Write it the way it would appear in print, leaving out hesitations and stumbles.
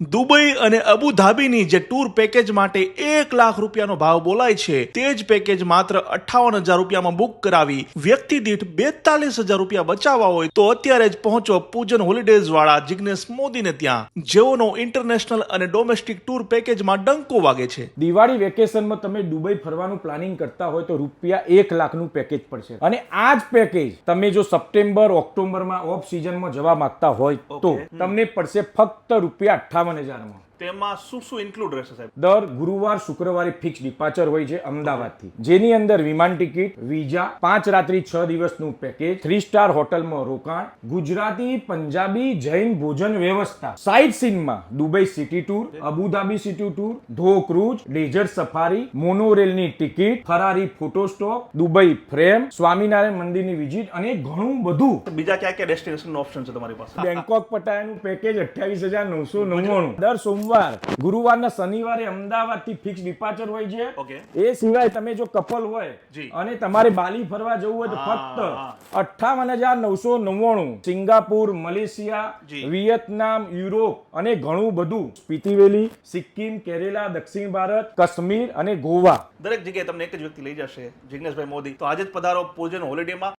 Dubai અને અબુધાબીની જે tour package માટે 1 લાખ રૂપિયાનો ભાવ બોલાય છે તે જ પેકેજ માત્ર 58,000 રૂપિયામાં બુક કરાવી વ્યક્તિ દીઠ 42,000 રૂપિયા બચાવવા હોય તો અત્યારે જ પહોંચો પૂજન હોલિડેઝ વાળા જિગ્નેશ મોદીને ત્યાં, જેઓનો ઇન્ટરનેશનલ અને ડોમેસ્ટિક ટૂર પેકેજમાં ડંકો વાગે છે. દિવાળી વેકેશનમાં તમે દુબઈ ફરવાનું પ્લાનિંગ કરતા હોય તો રૂપિયા 1 લાખનું પેકેજ પડશે અને આ જ પેકેજ તમે જો સપ્ટેમ્બર ઓક્ટોબરમાં ઓફ સિઝનમાં જવા માંગતા હોય તો તમને પડશે ફક્ત રૂપિયા 58,000 માં. તેમાં શું ઇન્ક્લુડ રહેશે સાહેબ? દર ગુરુવાર શુક્રવારે ફિક્સ ડિપાર્ચર હોય છે અમદાવાદથી, જેની અંદર વિમાન ટિકિટ, વિઝા, 5 રાત્રિ 6 દિવસનું પેકેજ, 3 સ્ટાર હોટલમાં રોકાણ, ગુજરાતી, પંજાબી, જૈન ભોજન વ્યવસ્થા, સાઇટ સીનમાં Dubai city tour, Abu Dhabi city tour, dhow cruise, desert safari, મોનોરેલની ticket, Ferrari photo stop, Dubai frame, Swaminarayan મંદિરની વિઝિટ અને ઘણું બધું. બીજા ક્યાં ક્યાં ડેસ્ટિનેશન ઓપ્શન છે તમારી પાસે? બેંકોક પટાયાનું પેકેજ 28,999. દર સોમવાર ગુરુવારના શનિવારે અમદાવાદથી ફિક્સ ડિપાર્ચર હોય છે. એ સિવાય તમે જો કપલ હોય અને તમારે બાલી ફરવા જવું હોય તો ફક્ત 58,999. સિંગાપુર, મલેશિયા, વિયેતનામ, યુરોપ અને ઘણું બધું, સ્પીતિ વેલી, સિક્કિમ, કેરેલા, દક્ષિણ ભારત, કાશ્મીર અને ગોવા. દરેક જગ્યાએ તમને એક જ વ્યક્તિ લઈ જશે, જિગ્નેશભાઈ મોદી. તો આજે જ પધારો પૂજન હોલિડેમાં.